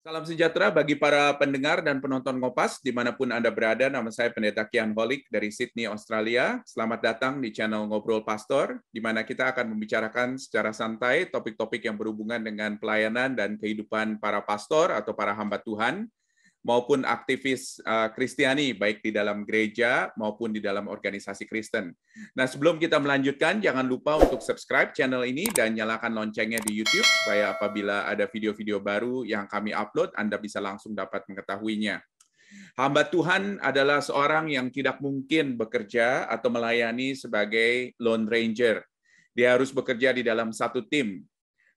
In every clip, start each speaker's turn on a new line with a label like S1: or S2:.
S1: Salam sejahtera bagi para pendengar dan penonton Ngopas, dimanapun Anda berada. Nama saya Pendeta Kian Holik dari Sydney, Australia. Selamat datang di channel Ngobrol Pastor, di mana kita akan membicarakan secara santai topik-topik yang berhubungan dengan pelayanan dan kehidupan para pastor atau para hamba Tuhan, maupun aktivis Kristiani, baik di dalam gereja maupun di dalam organisasi Kristen. Nah, sebelum kita melanjutkan, jangan lupa untuk subscribe channel ini dan nyalakan loncengnya di YouTube, supaya apabila ada video-video baru yang kami upload, Anda bisa langsung dapat mengetahuinya. Hamba Tuhan adalah seorang yang tidak mungkin bekerja atau melayani sebagai Lone Ranger. Dia harus bekerja di dalam satu tim.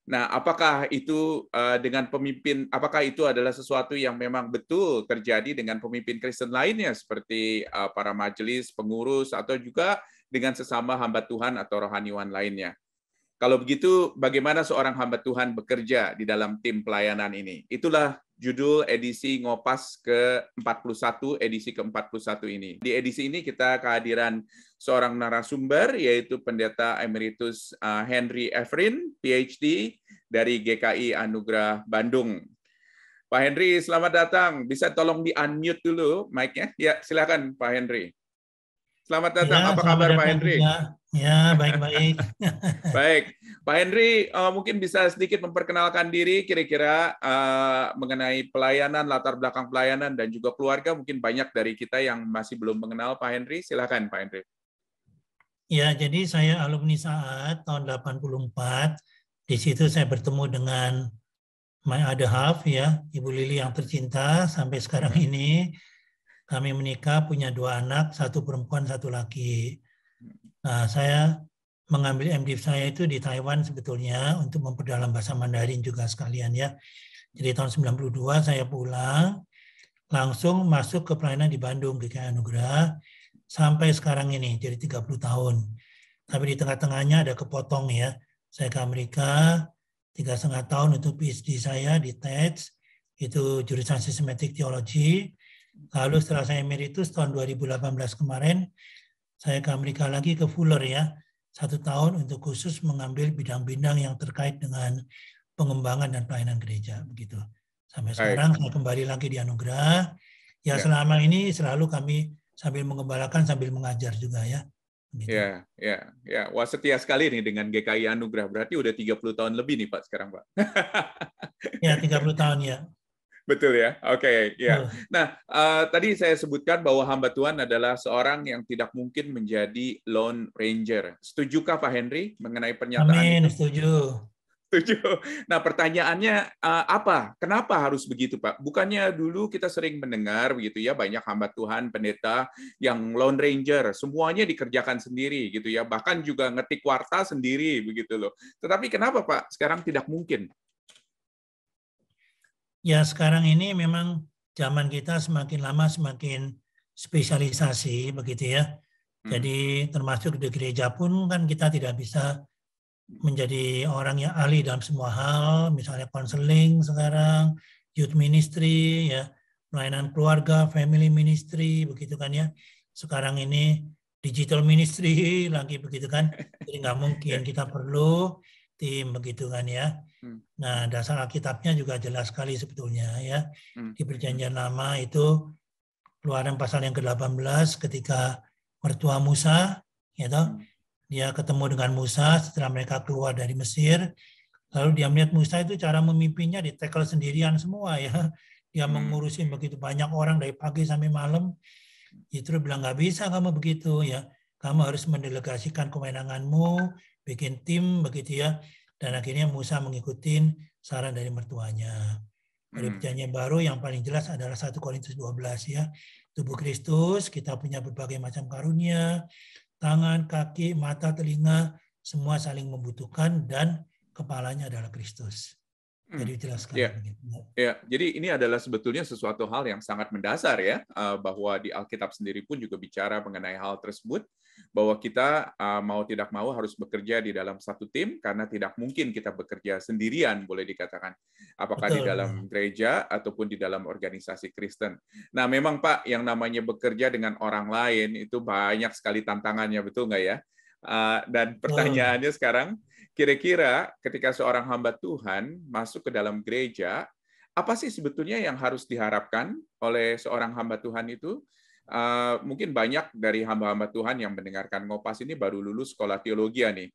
S1: Nah, apakah itu dengan pemimpin, apakah itu adalah sesuatu yang memang betul terjadi dengan pemimpin Kristen lainnya, seperti para majelis, pengurus, atau juga dengan sesama hamba Tuhan atau rohaniwan lainnya? Kalau begitu, bagaimana seorang hamba Tuhan bekerja di dalam tim pelayanan ini? Itulah judul edisi Ngopas ke-41, edisi ke-41 ini. Di edisi ini kita kehadiran seorang narasumber, yaitu Pendeta Emeritus Henry Efrin, PhD, dari GKI Anugerah Bandung. Pak Henry, selamat datang. Bisa tolong di-unmute dulu mic-nya? Ya, silakan Pak Henry. Selamat datang.
S2: Ya,
S1: Apa
S2: selamat
S1: kabar Pak
S2: datang
S1: Henry?
S2: juga. Ya, baik-baik.
S1: Baik, Pak Henry, mungkin bisa sedikit memperkenalkan diri kira-kira mengenai pelayanan, latar belakang pelayanan, dan juga keluarga. Mungkin banyak dari kita yang masih belum mengenal Pak Henry. Silakan Pak Henry.
S2: Ya, jadi saya alumni SAAT tahun 84. Di situ saya bertemu dengan my other half, ya, Ibu Lili yang tercinta. Sampai sekarang ini kami menikah, punya 2 anak, 1 perempuan, 1 laki. Nah, saya mengambil MDiv saya itu di Taiwan sebetulnya untuk memperdalam bahasa Mandarin juga sekalian, ya. Jadi tahun 92 saya pulang, langsung masuk ke pelayanan di Bandung, GKI Anugerah, sampai sekarang ini, jadi 30 tahun. Tapi di tengah-tengahnya ada kepotong, ya. Saya ke Amerika, 3,5 tahun untuk PhD saya di TEDS, itu jurusan Systematic Theology. Lalu setelah saya emeritus tahun 2018 kemarin, saya ke Amerika lagi ke Fuller, ya. 1 tahun untuk khusus mengambil bidang-bidang yang terkait dengan pengembangan dan pelayanan gereja, begitu. Sampai sekarang saya kembali lagi di Anugerah. Ya, selama ini selalu kami sambil mengembalakan sambil mengajar juga, ya. Begitu.
S1: Ya. Wah, setia sekali nih dengan GKI Anugerah. Berarti udah 30 tahun lebih nih Pak sekarang, Pak.
S2: Ya, 30 tahun, ya.
S1: Betul ya, oke, ya. Nah, tadi saya sebutkan bahwa hamba Tuhan adalah seorang yang tidak mungkin menjadi Lone Ranger. Setujukah Pak Henry mengenai pernyataan
S2: Amin,
S1: itu?
S2: setuju.
S1: Setuju. Nah, pertanyaannya apa? Kenapa harus begitu, Pak? Bukannya dulu kita sering mendengar begitu ya, banyak hamba Tuhan, pendeta yang Lone Ranger, semuanya dikerjakan sendiri gitu ya, bahkan juga ngetik warta sendiri begitu loh. Tetapi kenapa, Pak, sekarang tidak mungkin?
S2: Ya, sekarang ini memang zaman kita semakin lama semakin spesialisasi, begitu ya. Jadi termasuk di gereja pun kan kita tidak bisa menjadi orang yang ahli dalam semua hal, misalnya konseling sekarang, youth ministry, ya, pelayanan keluarga, family ministry, begitu kan ya. Sekarang ini digital ministry lagi, begitu kan. Jadi nggak mungkin, kita perlu tim, begitu kan ya. Nah, dasar Alkitabnya juga jelas sekali sebetulnya, ya. Di Perjanjian Lama itu Keluaran pasal yang ke-18 ketika mertua Musa, ya toh, dia ketemu dengan Musa setelah mereka keluar dari Mesir. Lalu dia melihat Musa itu cara memimpinnya ditekel sendirian semua, ya. Dia mengurusin begitu banyak orang dari pagi sampai malam. Justru bilang, nggak bisa kamu begitu, ya. Kamu harus mendelegasikan kewenanganmu, bikin tim, begitu ya. Dan akhirnya Musa mengikuti saran dari mertuanya. Dari Perjanjian Baru yang paling jelas adalah 1 Korintus 12, ya. Tubuh Kristus, kita punya berbagai macam karunia, tangan, kaki, mata, telinga, semua saling membutuhkan dan kepalanya adalah Kristus. Jadi jelas sekali.
S1: Ya, jadi ini adalah sebetulnya sesuatu hal yang sangat mendasar ya, bahwa di Alkitab sendiri pun juga bicara mengenai hal tersebut, bahwa kita mau tidak mau harus bekerja di dalam satu tim, karena tidak mungkin kita bekerja sendirian, boleh dikatakan. Apakah di dalam gereja ataupun di dalam organisasi Kristen. Nah, memang Pak, yang namanya bekerja dengan orang lain itu banyak sekali tantangannya, betul nggak ya? Dan pertanyaannya sekarang, kira-kira ketika seorang hamba Tuhan masuk ke dalam gereja, apa sih sebetulnya yang harus diharapkan oleh seorang hamba Tuhan itu? Mungkin banyak dari hamba-hamba Tuhan yang mendengarkan Ngopas ini baru lulus sekolah teologi nih,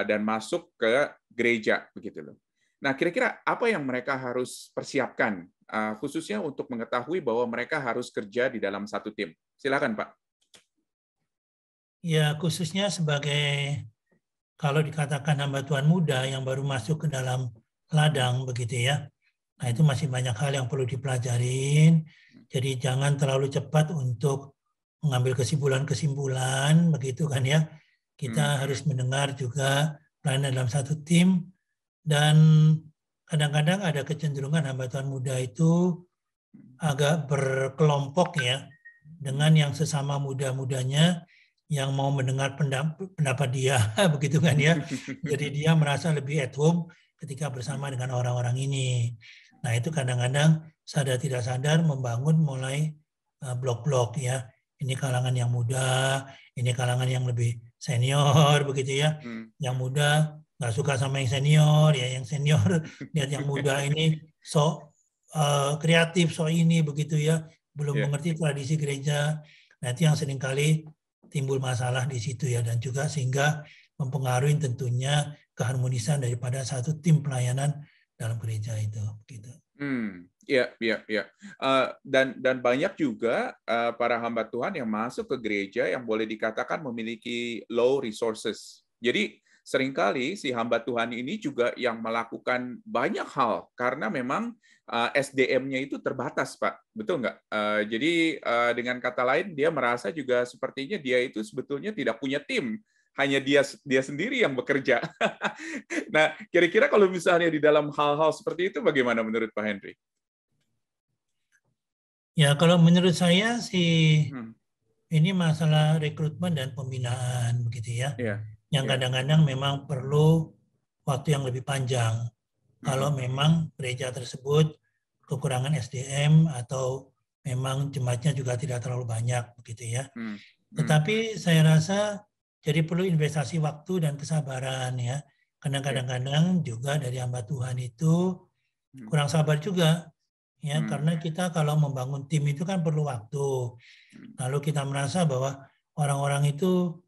S1: dan masuk ke gereja begitu loh. Nah, kira-kira apa yang mereka harus persiapkan, khususnya untuk mengetahui bahwa mereka harus kerja di dalam satu tim? Silakan, Pak.
S2: Ya, khususnya sebagai kalau dikatakan hamba Tuhan muda yang baru masuk ke dalam ladang begitu ya. Nah, itu masih banyak hal yang perlu dipelajarin. Jadi jangan terlalu cepat untuk mengambil kesimpulan-kesimpulan begitu kan ya. Kita harus mendengar juga pelayanan dalam satu tim, dan kadang-kadang ada kecenderungan hamba Tuhan muda itu agak berkelompok ya dengan yang sesama muda-mudanya yang mau mendengar pendapat dia begitu kan ya. Jadi dia merasa lebih at home ketika bersama dengan orang-orang ini. Nah, itu kadang-kadang sadar tidak sadar membangun mulai blok-blok ya. Ini kalangan yang muda, ini kalangan yang lebih senior begitu ya. Yang muda nggak suka sama yang senior, ya yang senior lihat yang muda ini sok kreatif, sok ini begitu ya, belum mengerti tradisi gereja. Nah, itu yang seringkali timbul masalah di situ ya, dan juga sehingga mempengaruhi tentunya keharmonisan daripada satu tim pelayanan dalam gereja itu. Gitu.
S1: Iya. Dan banyak juga para hamba Tuhan yang masuk ke gereja yang boleh dikatakan memiliki low resources. Jadi seringkali si hamba Tuhan ini juga yang melakukan banyak hal karena memang SDM-nya itu terbatas, Pak. Betul nggak? Jadi dengan kata lain, dia merasa juga sepertinya dia itu sebetulnya tidak punya tim. Hanya dia sendiri yang bekerja. Nah, kira-kira kalau misalnya di dalam hal-hal seperti itu bagaimana menurut Pak Henry?
S2: Ya, kalau menurut saya sih ini masalah rekrutmen dan pembinaan begitu ya. Yang kadang-kadang memang perlu waktu yang lebih panjang. Kalau memang gereja tersebut kekurangan SDM atau memang jemaatnya juga tidak terlalu banyak begitu ya. Tetapi saya rasa jadi perlu investasi waktu dan kesabaran ya. Karena kadang-kadang juga dari hamba Tuhan itu kurang sabar juga ya, karena kita kalau membangun tim itu kan perlu waktu. Lalu kita merasa bahwa orang-orang itu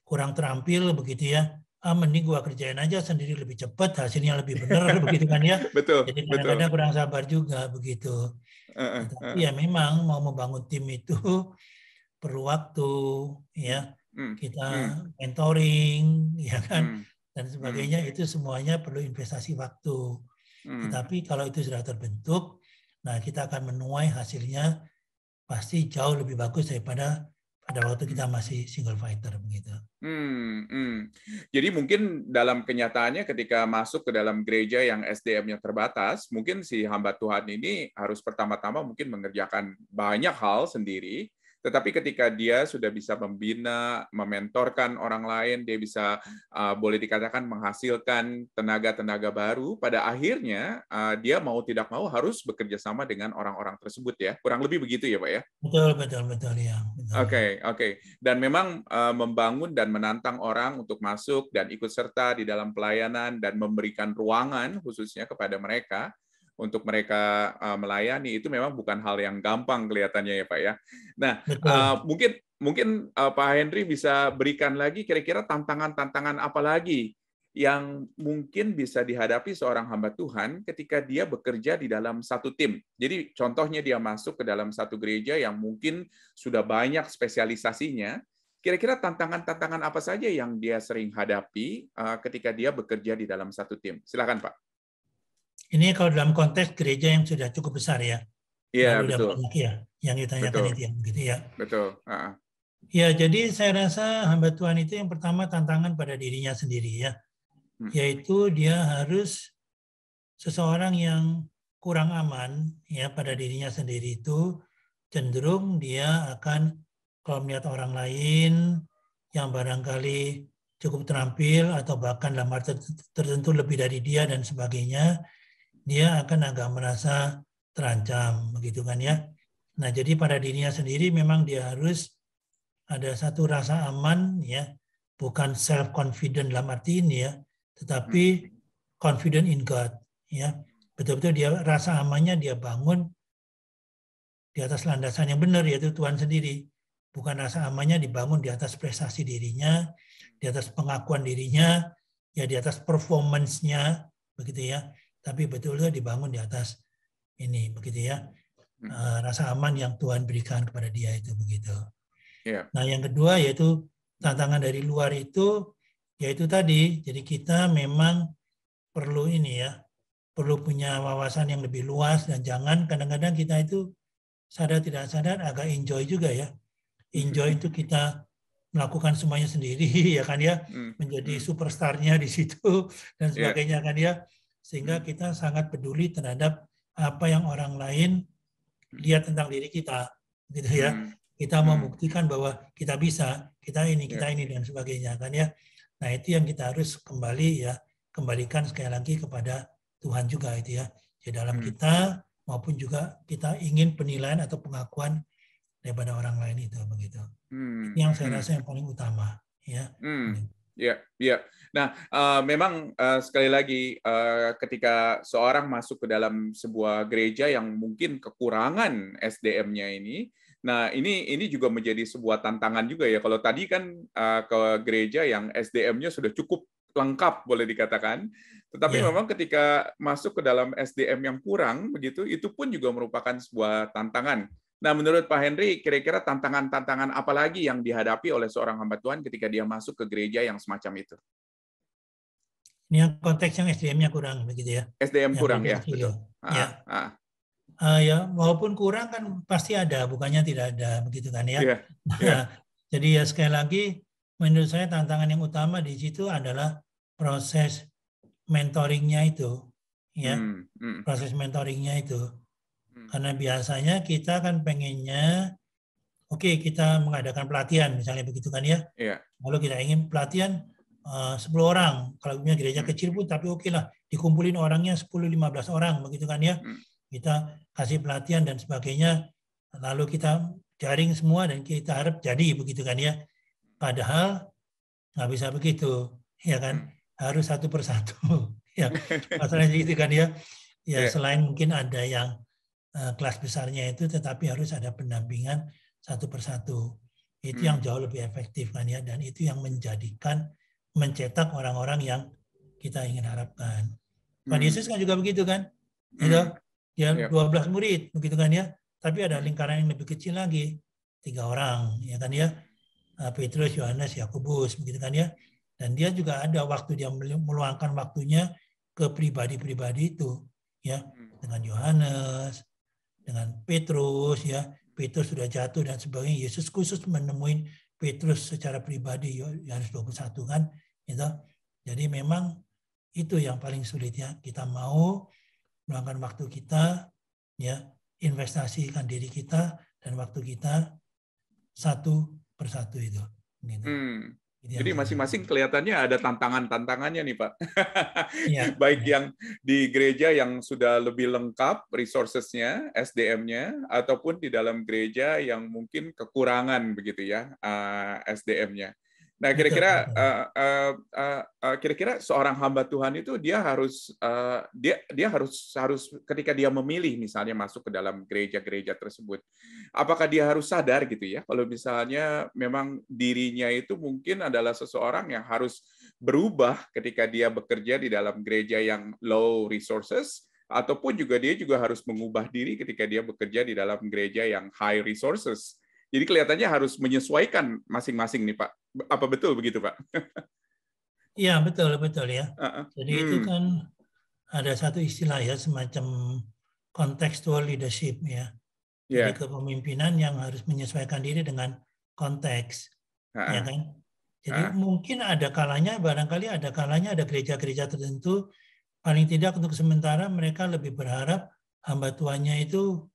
S2: kurang terampil begitu ya. Mending gua kerjain aja sendiri lebih cepat, hasilnya lebih benar begitu kan ya. Jadi kadang-kadang kurang sabar juga begitu. Tapi ya memang mau membangun tim itu perlu waktu ya. Kita mentoring ya kan dan sebagainya, itu semuanya perlu investasi waktu. Tetapi kalau itu sudah terbentuk, nah kita akan menuai hasilnya pasti jauh lebih bagus daripada pada waktu kita masih single fighter begitu.
S1: Jadi mungkin dalam kenyataannya ketika masuk ke dalam gereja yang SDM-nya terbatas, mungkin si hamba Tuhan ini harus pertama-tama mungkin mengerjakan banyak hal sendiri. Tetapi ketika dia sudah bisa membina, mementorkan orang lain, dia bisa boleh dikatakan menghasilkan tenaga-tenaga baru, pada akhirnya dia mau tidak mau harus bekerja sama dengan orang-orang tersebut ya. Kurang lebih begitu ya, Pak ya?
S2: Betul ya.
S1: Oke. Dan memang membangun dan menantang orang untuk masuk dan ikut serta di dalam pelayanan dan memberikan ruangan khususnya kepada mereka untuk mereka melayani, itu memang bukan hal yang gampang kelihatannya ya Pak ya. Nah, mungkin Pak Henry bisa berikan lagi kira-kira tantangan-tantangan apa lagi yang mungkin bisa dihadapi seorang hamba Tuhan ketika dia bekerja di dalam satu tim. Jadi contohnya dia masuk ke dalam satu gereja yang mungkin sudah banyak spesialisasinya. Kira-kira tantangan-tantangan apa saja yang dia sering hadapi ketika dia bekerja di dalam satu tim? Silakan Pak.
S2: Ini kalau dalam konteks gereja yang sudah cukup besar ya.
S1: Iya, betul.
S2: Banyak ya yang ditanyakan itu yang begitu ya.
S1: Betul.
S2: Ya, jadi saya rasa hamba Tuhan itu yang pertama tantangan pada dirinya sendiri ya. Yaitu dia harus seseorang yang kurang aman ya pada dirinya sendiri itu cenderung dia akan kalau melihat orang lain yang barangkali cukup terampil atau bahkan dalam arti tertentu lebih dari dia dan sebagainya, dia akan agak merasa terancam begitu kan ya. Nah, jadi pada dirinya sendiri memang dia harus ada satu rasa aman ya, bukan self confident dalam arti ini ya, tetapi confident in God ya. betul-betul dia rasa amannya dia bangun di atas landasan yang benar, yaitu Tuhan sendiri. Bukan rasa amannya dibangun di atas prestasi dirinya, di atas pengakuan dirinya, ya di atas performance-nya, begitu ya. Tapi betul-betul dibangun di atas ini, begitu ya. Rasa aman yang Tuhan berikan kepada dia itu, begitu.
S1: Yeah.
S2: Nah, yang kedua yaitu tantangan dari luar itu, yaitu tadi, jadi kita memang perlu ini ya, perlu punya wawasan yang lebih luas, dan jangan kadang-kadang kita itu sadar tidak sadar agak enjoy juga ya. Enjoy itu kita melakukan semuanya sendiri ya kan ya, menjadi superstarnya di situ dan sebagainya kan ya, sehingga kita sangat peduli terhadap apa yang orang lain lihat tentang diri kita gitu ya. Kita membuktikan bahwa kita bisa, kita ini dan sebagainya kan ya. Nah, itu yang kita harus kembalikan sekali lagi kepada Tuhan juga itu ya. Di dalam kita maupun juga kita ingin penilaian atau pengakuan daripada orang lain itu, begitu. Ini yang saya rasa yang paling utama ya.
S1: Ya. Nah, memang sekali lagi ketika seorang masuk ke dalam sebuah gereja yang mungkin kekurangan SDM-nya ini, nah ini juga menjadi sebuah tantangan juga ya. Kalau tadi kan ke gereja yang SDM-nya sudah cukup lengkap boleh dikatakan, tetapi memang ketika masuk ke dalam SDM yang kurang begitu, itu pun juga merupakan sebuah tantangan. Nah, menurut Pak Henry, kira-kira tantangan-tantangan apa lagi yang dihadapi oleh seorang hamba Tuhan ketika dia masuk ke gereja yang semacam itu?
S2: Ini yang konteks yang SDM-nya kurang, begitu ya?
S1: SDM yang kurang ya, betul.
S2: Ya, walaupun kurang kan pasti ada, bukannya tidak ada, begitu kan ya? Jadi ya sekali lagi, menurut saya tantangan yang utama di situ adalah proses mentoringnya itu, ya, proses mentoringnya itu. Karena biasanya kita kan pengennya, kita mengadakan pelatihan, misalnya begitu kan ya. Lalu kita ingin pelatihan 10 orang. Kalau punya gereja kecil pun, tapi lah, dikumpulin orangnya 10-15 orang, begitu kan ya. Kita kasih pelatihan dan sebagainya, lalu kita jaring semua dan kita harap jadi, begitu kan ya. Padahal nggak bisa begitu, ya kan. Harus satu persatu. Ya, masalahnya gitu kan ya. Ya, selain mungkin ada yang kelas besarnya itu, tetapi harus ada pendampingan satu persatu. Itu yang jauh lebih efektif kan ya, dan itu yang mencetak orang-orang yang kita ingin harapkan. Tuhan Yesus kan juga begitu kan, dia 12 murid begitu kan ya, tapi ada lingkaran yang lebih kecil lagi, 3 orang ya kan ya, Petrus, Yohanes, Yakobus begitu kan ya, dan dia juga ada waktu dia meluangkan waktunya ke pribadi-pribadi itu ya, dengan Yohanes, dengan Petrus ya. Petrus sudah jatuh dan sebagainya. Yesus khusus menemuin Petrus secara pribadi, Yohanes 21 kan gitu. Jadi memang itu yang paling sulit ya. Kita mau meluangkan waktu kita ya, investasikan diri kita dan waktu kita satu persatu itu gitu.
S1: Jadi masing-masing kelihatannya ada tantangan-tantangannya nih Pak. Baik yang di gereja yang sudah lebih lengkap resources-nya, SDM-nya, ataupun di dalam gereja yang mungkin kekurangan begitu ya SDM-nya. Nah, kira-kira seorang hamba Tuhan itu dia harus ketika dia memilih misalnya masuk ke dalam gereja-gereja tersebut, apakah dia harus sadar gitu ya kalau misalnya memang dirinya itu mungkin adalah seseorang yang harus berubah ketika dia bekerja di dalam gereja yang low resources, ataupun juga dia juga harus mengubah diri ketika dia bekerja di dalam gereja yang high resources. Jadi kelihatannya harus menyesuaikan masing-masing nih Pak. Apa betul begitu Pak?
S2: Iya betul ya. Jadi itu kan ada satu istilah ya, semacam contextual leadership ya. Jadi kepemimpinan yang harus menyesuaikan diri dengan konteks, ya kan. Jadi mungkin barangkali ada kalanya ada gereja-gereja tertentu, paling tidak untuk sementara mereka lebih berharap hamba Tuhannya itu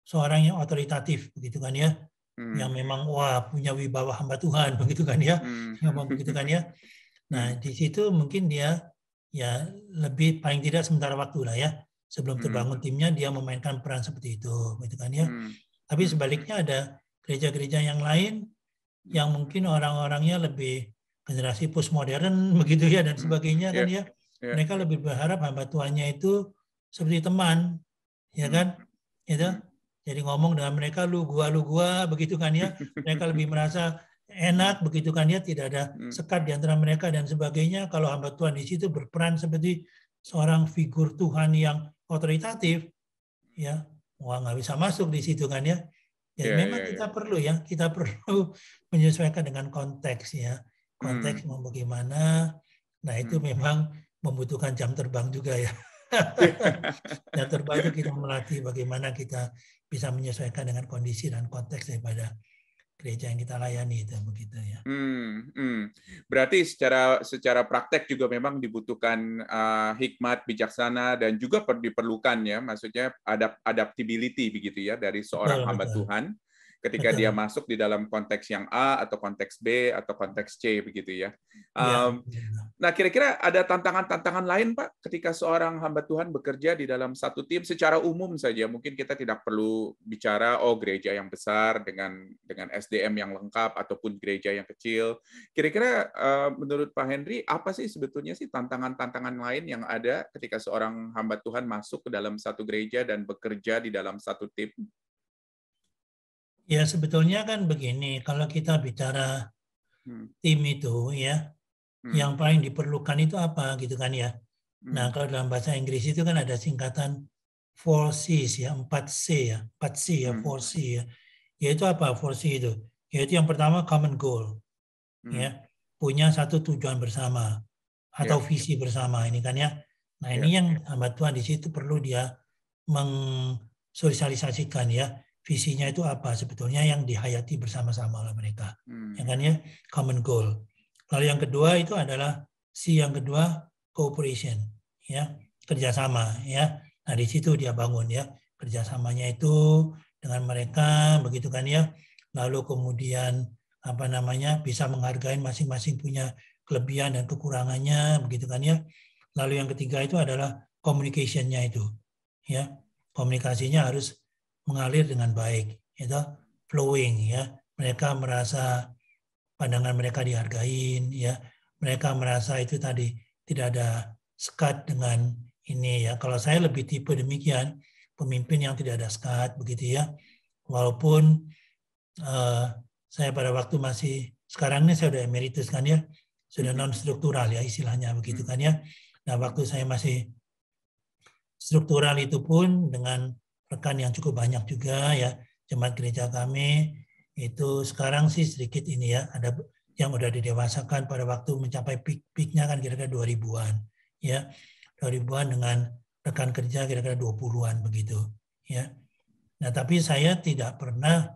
S2: seorang yang otoritatif, begitu kan ya. Yang memang punya wibawa hamba Tuhan begitu kan ya, begitu kan ya. Nah di situ mungkin dia ya lebih paling tidak sementara waktu lah ya, sebelum terbangun timnya dia memainkan peran seperti itu, begitu kan ya. Tapi sebaliknya ada gereja-gereja yang lain yang mungkin orang-orangnya lebih generasi postmodern begitu ya dan sebagainya kan ya. Mereka lebih berharap hamba Tuhannya itu seperti teman, ya kan? Itu. Jadi ngomong dengan mereka lu gua begitu kan ya. Mereka lebih merasa enak begitu kan ya, tidak ada sekat di antara mereka dan sebagainya. Kalau hamba Tuhan di situ berperan seperti seorang figur Tuhan yang otoritatif, ya, wah nggak bisa masuk di situ kan ya. Jadi memang kita perlu menyesuaikan dengan konteks ya. Konteks mau bagaimana. Nah itu memang membutuhkan jam terbang juga ya. Jam terbang itu kita melatih bagaimana kita bisa menyesuaikan dengan kondisi dan konteks daripada gereja yang kita layani itu begitu ya.
S1: Berarti secara praktek juga memang dibutuhkan hikmat, bijaksana dan juga diperlukan ya, maksudnya adaptability begitu ya dari seorang hamba Tuhan ketika dia masuk di dalam konteks yang A atau konteks B atau konteks C begitu ya. Nah, kira-kira ada tantangan-tantangan lain, Pak, ketika seorang hamba Tuhan bekerja di dalam satu tim secara umum saja. Mungkin kita tidak perlu bicara gereja yang besar dengan SDM yang lengkap ataupun gereja yang kecil. Kira-kira menurut Pak Henry, apa sih sebetulnya sih tantangan-tantangan lain yang ada ketika seorang hamba Tuhan masuk ke dalam satu gereja dan bekerja di dalam satu tim?
S2: Ya sebetulnya kan begini, kalau kita bicara tim itu ya, yang paling diperlukan itu apa gitu kan ya. Nah kalau dalam bahasa Inggris itu kan ada singkatan 4Cs ya, 4C ya, 4C ya, 4C ya. Yaitu apa 4C itu? Yaitu yang pertama common goal, ya, punya satu tujuan bersama atau visi bersama ini kan ya. Nah ini yang hamba Tuhan di situ perlu dia mensosialisasikan ya. Visinya itu apa sebetulnya yang dihayati bersama-sama oleh mereka, ya kan ya, common goal. Lalu yang kedua itu adalah yang kedua cooperation, ya, kerjasama, ya. Nah di situ dia bangun ya kerjasamanya itu dengan mereka, begitu kan ya. Lalu kemudian apa namanya bisa menghargai masing-masing punya kelebihan dan kekurangannya, begitu kan ya. Lalu yang ketiga itu adalah communication-nya itu, ya, komunikasinya harus mengalir dengan baik, itu flowing ya. Mereka merasa pandangan mereka dihargain ya. Mereka merasa itu tadi tidak ada sekat dengan ini ya. Kalau saya lebih tipe demikian, pemimpin yang tidak ada sekat begitu ya. Walaupun saya pada waktu masih sekarang ini saya sudah emeritus kan ya, sudah non struktural ya istilahnya begitu kan ya. Nah waktu saya masih struktural itu pun dengan rekan yang cukup banyak juga ya, jemaat gereja kami itu sekarang sih sedikit ini ya, ada yang udah didewasakan pada waktu mencapai peak-peaknya kan kira-kira 2000-an ya, 2000-an dengan rekan kerja kira-kira 20-an begitu ya. Nah tapi saya tidak pernah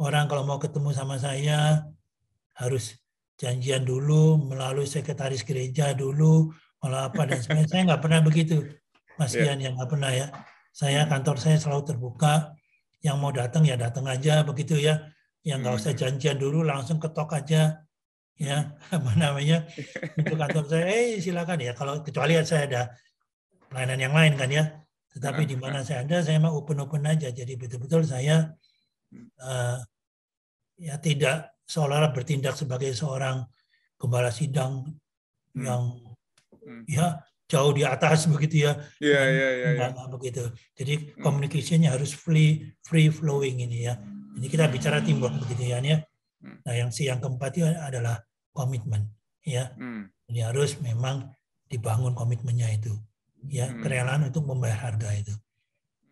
S2: orang kalau mau ketemu sama saya harus janjian dulu melalui sekretaris gereja dulu, malah apa dan sebagainya. Saya nggak pernah begitu, Mas Ian, yang nggak pernah ya. Saya kantor saya selalu terbuka, yang mau datang ya datang aja begitu ya, yang nggak usah janjian dulu langsung ketok aja ya, apa namanya itu kantor saya, silakan ya. Kalau kecuali saya ada pelayanan yang lain kan ya, tetapi di mana saya ada saya mau open aja. Jadi betul-betul saya ya tidak seolah-olah bertindak sebagai seorang gembala sidang yang ya jauh di atas begitu ya. Enggak begitu. Jadi communication-nya harus free flowing ini ya. Jadi kita bicara teamwork begitu ya. Nah yang keempat itu adalah komitmen ya. Jadi harus memang dibangun komitmennya itu ya, kerelaan untuk membayar harga itu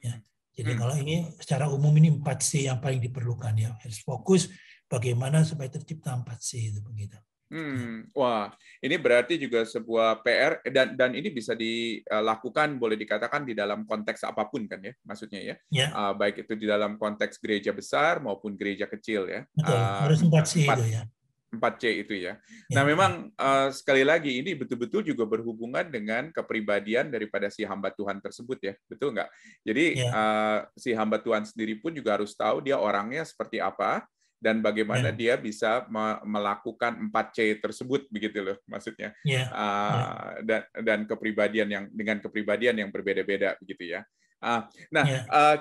S2: ya. Jadi kalau ini secara umum ini 4C yang paling diperlukan ya. Harus fokus bagaimana supaya tercipta 4C itu begitu.
S1: Wah, ini berarti juga sebuah PR dan ini bisa dilakukan boleh dikatakan di dalam konteks apapun kan ya, maksudnya ya. Baik itu di dalam konteks gereja besar maupun gereja kecil ya.
S2: Betul, harus 4C itu ya.
S1: 4C itu ya. Nah, memang sekali lagi ini betul-betul juga berhubungan dengan kepribadian daripada si hamba Tuhan tersebut ya, betul nggak? Jadi si hamba Tuhan sendiri pun juga harus tahu dia orangnya seperti apa dan bagaimana dia bisa melakukan 4C tersebut begitu loh maksudnya. Dan kepribadian dengan kepribadian yang berbeda-beda begitu ya. Nah,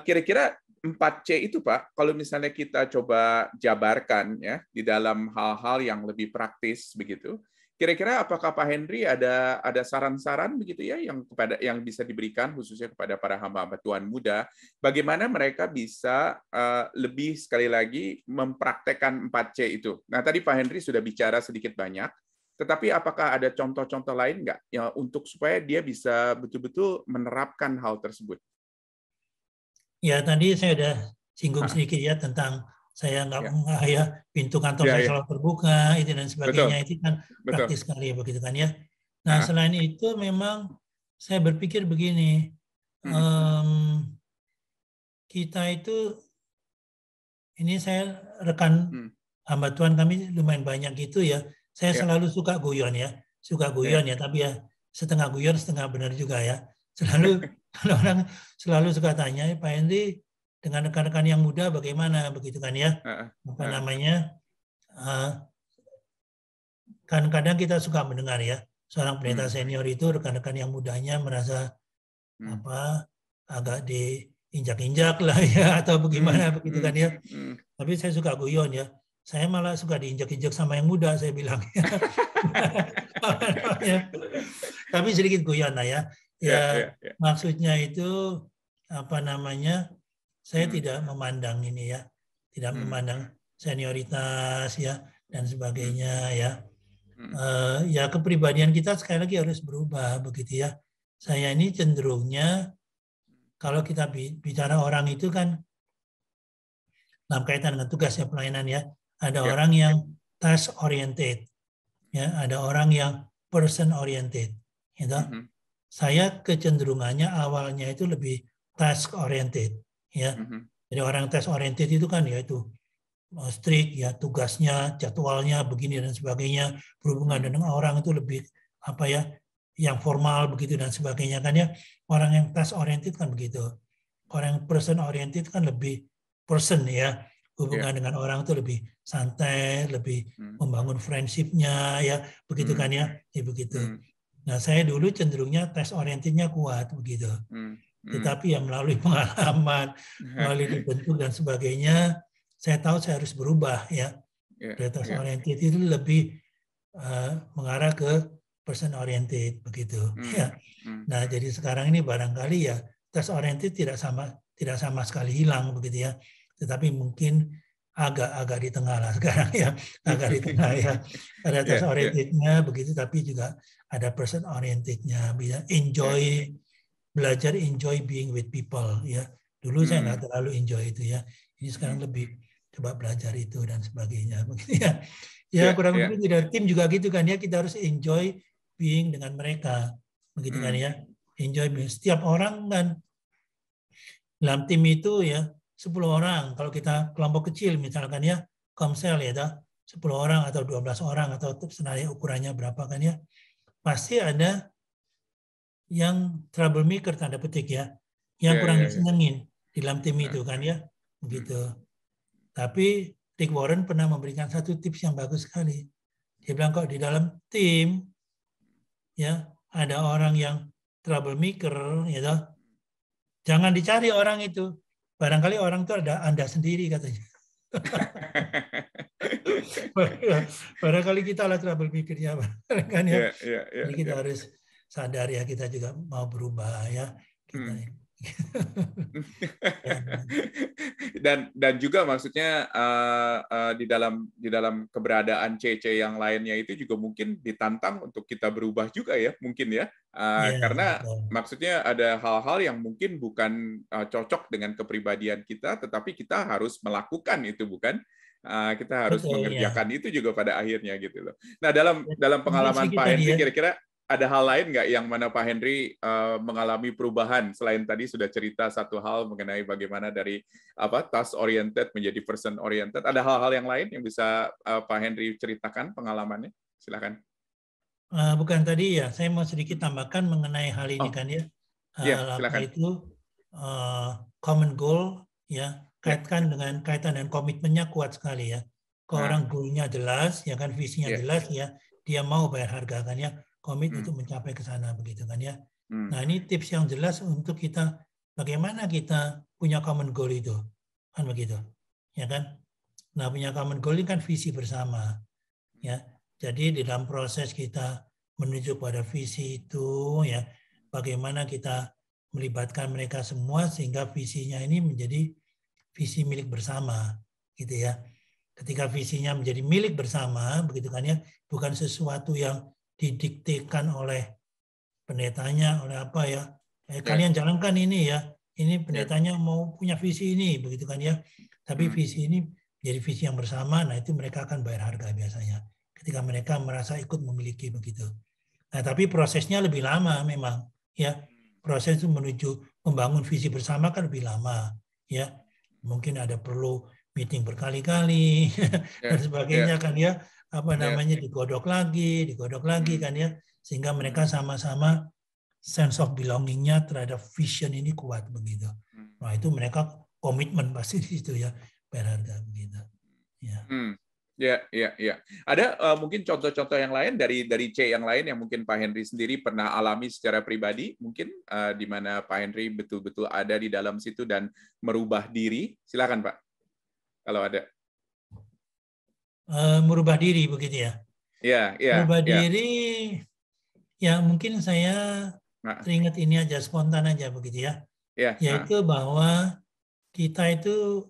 S1: kira-kira 4C itu Pak, kalau misalnya kita coba jabarkan ya di dalam hal-hal yang lebih praktis begitu, Kira-kira apakah Pak Henry ada saran-saran begitu ya yang bisa diberikan khususnya kepada para hamba-hamba Tuhan muda, bagaimana mereka bisa lebih sekali lagi mempraktekkan 4C itu. Nah, tadi Pak Henry sudah bicara sedikit banyak, tetapi apakah ada contoh-contoh lain nggak ya untuk supaya dia bisa betul-betul menerapkan hal tersebut?
S2: Ya, tadi saya sudah singgung
S1: Ah,
S2: sedikit ya tentang saya
S1: ya,
S2: nggak ya pintu kantor
S1: ya,
S2: saya
S1: ya,
S2: selalu terbuka itu dan
S1: betul,
S2: sebagainya, itu kan
S1: betul.
S2: praktis sekali begitu kan ya. Nah,
S1: Ah,
S2: selain itu memang saya berpikir begini,
S1: mm,
S2: kita itu ini saya rekan
S1: mm,
S2: hamba Tuhan kami lumayan banyak gitu ya. Saya
S1: ya,
S2: selalu suka guyon ya,
S1: ya.
S2: tapi ya setengah guyon setengah benar juga ya. Selalu kalau orang selalu suka tanya, Pak Henry dengan rekan-rekan yang muda bagaimana begitu kan ya?
S1: Ah,
S2: Apa
S1: ah,
S2: namanya? Kadang-kadang kita suka mendengar ya, seorang pendeta
S1: mm,
S2: senior itu rekan-rekan yang mudanya merasa
S1: mm,
S2: apa agak diinjak-injak lah ya atau
S1: mm,
S2: bagaimana begitu kan
S1: mm,
S2: ya.
S1: mm.
S2: Tapi saya suka guyon ya. Saya malah suka diinjak-injak sama yang muda, saya bilang. Tapi sedikit guyon lah ya.
S1: Ya,
S2: Ya
S1: ya, ya.
S2: maksudnya itu apa namanya? Saya
S1: Mm,
S2: tidak memandang ini ya, tidak
S1: mm,
S2: memandang senioritas ya dan
S1: mm,
S2: sebagainya ya.
S1: mm,
S2: Ya kepribadian kita sekali lagi harus berubah begitu ya. Saya ini cenderungnya kalau kita bicara orang itu kan dalam kaitan dengan tugasnya pelayanan ya, ada
S1: ya.
S2: orang yang task oriented, ya, ada orang yang person oriented, gitu.
S1: Mhm,
S2: Saya kecenderungannya awalnya itu lebih task oriented, ya.
S1: mhm,
S2: Jadi orang task oriented itu kan yaitu strict ya tugasnya, jadwalnya begini dan sebagainya, berhubungan
S1: mhm,
S2: dengan orang itu lebih apa ya, yang formal begitu dan sebagainya kan ya. Orang yang task oriented kan begitu. Orang yang person oriented kan lebih person ya,
S1: ya.
S2: hubungan dengan orang itu lebih santai, lebih
S1: Mhm,
S2: membangun friendship-nya ya, begitu kan
S1: mhm,
S2: ya, ya begitu.
S1: mhm,
S2: Nah, saya dulu cenderungnya task orientednya kuat begitu.
S1: mhm, mhm.
S2: Tetapi yang melalui pengalaman, melalui dibentuk dan sebagainya, saya tahu saya harus berubah ya.
S1: Ya,
S2: Dari task
S1: ya.
S2: oriented itu lebih mengarah ke person oriented begitu
S1: Mhm,
S2: ya.
S1: mhm.
S2: Nah, jadi sekarang ini barangkali ya task oriented tidak sama sekali hilang begitu ya. Tetapi mungkin agak di tengah lah sekarang ya, agak di tengah ya. Ada task
S1: Ya, ya.
S2: orientednya begitu, tapi juga ada person orientednya. Bisa
S1: Ya.
S2: belajar enjoy being with people ya. Dulu saya
S1: Mhm,
S2: nggak terlalu enjoy itu ya. Ini sekarang
S1: mhm.
S2: lebih coba belajar itu dan sebagainya begitu ya. Ya
S1: Ya,
S2: kurang
S1: ya.
S2: lebih tidak tim juga gitu kan ya, kita harus enjoy being dengan mereka begitu kan
S1: Mhm,
S2: ya. Enjoy being. Setiap orang kan dalam tim itu ya 10 orang. Kalau kita kelompok kecil misalkan ya, komsel ya 10 orang atau 12 orang atau senada ukurannya berapa kan ya. Pasti ada yang troublemaker tanda petik ya, yang
S1: ya,
S2: kurang
S1: ya, ya.
S2: disenengin di dalam tim
S1: Heeh,
S2: itu kan ya,
S1: mhm.
S2: begitu. Tapi Rick Warren pernah memberikan satu tips yang bagus sekali. Dia bilang kalau di dalam tim ya ada orang yang troublemaker, ya toh, jangan dicari orang itu. Barangkali orang itu ada Anda sendiri katanya. Barangkali kita lah troublemaker-nya, kan ya.
S1: Ya, ya, ya,
S2: Jadi kita
S1: ya.
S2: harus sadar ya, kita juga mau berubah ya. Kita
S1: Hmm.
S2: ya.
S1: Dan juga maksudnya di dalam keberadaan CC yang lainnya itu juga mungkin ditantang untuk kita berubah juga ya mungkin ya.
S2: Ya,
S1: Karena
S2: betul.
S1: maksudnya ada hal-hal yang mungkin bukan cocok dengan kepribadian kita, tetapi kita harus melakukan itu bukan. Kita harus
S2: Betul ya.
S1: mengerjakan itu juga pada akhirnya gitu loh. Nah, dalam
S2: Mungkin
S1: pengalaman
S2: sedikit
S1: Pak
S2: tadi
S1: Henry
S2: ya.
S1: kira-kira ada hal lain nggak yang mana Pak Henry mengalami perubahan selain tadi sudah cerita satu hal mengenai bagaimana dari task oriented menjadi person oriented? Ada hal-hal yang lain yang bisa Pak Henry ceritakan pengalamannya? Silakan.
S2: Bukan tadi ya, saya mau sedikit
S1: Hmm.
S2: tambahkan mengenai hal ini
S1: Oh,
S2: kan ya.
S1: ya,
S2: Apa
S1: silakan.
S2: itu common goal ya,
S1: Ya,
S2: kaitan dengan komitmennya kuat sekali ya. Kalau
S1: nah,
S2: orang goalnya jelas ya kan, visinya
S1: ya,
S2: jelas ya, dia mau bayar harga kan ya, komit
S1: hmm,
S2: untuk mencapai ke sana begitu kan ya.
S1: hmm,
S2: Nah, ini tips yang jelas untuk kita bagaimana kita punya common goal itu. Kan begitu. Ya kan? Nah, punya common goal ini kan visi bersama ya. Jadi di dalam proses kita menuju pada visi itu, ya, bagaimana kita melibatkan mereka semua sehingga visinya ini menjadi visi milik bersama, gitu ya. Ketika visinya menjadi milik bersama, begitu kan ya, bukan sesuatu yang didiktekan oleh pendetanya, oleh apa ya, kalian jalankan ini ya, ini pendetanya mau punya visi ini, begitu kan ya. Tapi visi ini jadi visi yang bersama, nah itu mereka akan bayar harga biasanya. Ketika mereka merasa ikut memiliki begitu. Nah, tapi prosesnya lebih lama memang, ya. Proses itu menuju membangun visi bersama kan lebih lama, ya. Mungkin ada perlu meeting berkali-kali dan sebagainya kan ya. Apa namanya digodok lagi kan ya, sehingga mereka sama-sama sense of belonging-nya terhadap vision ini kuat begitu. Nah, itu mereka komitmen pasti di situ ya, berharga begitu. Ya.
S1: Ya. Ada mungkin contoh-contoh yang lain dari C yang lain yang mungkin Pak Henry sendiri pernah alami secara pribadi, mungkin di mana Pak Henry betul-betul ada di dalam situ dan merubah diri. Silakan Pak, kalau ada.
S2: Merubah diri begitu ya. Merubah diri, ya mungkin saya teringat ini aja, spontan aja begitu ya. Yaitu bahwa kita itu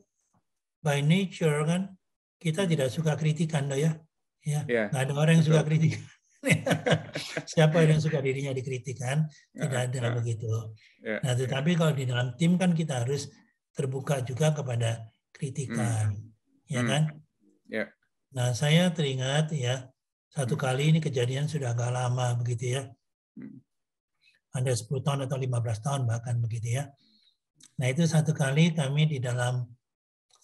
S2: by nature kan, kita tidak suka kritikan ya. Nggak ada orang yang suka kritik. Siapa yang suka dirinya dikritikan? Tidak ada begitu. Nah, tetapi kalau di dalam tim kan kita harus terbuka juga kepada kritikan, ya kan? Nah, saya teringat ya, satu kali ini kejadian sudah agak lama begitu ya. Ada 10 tahun atau 15 tahun bahkan begitu ya. Nah, itu satu kali kami di dalam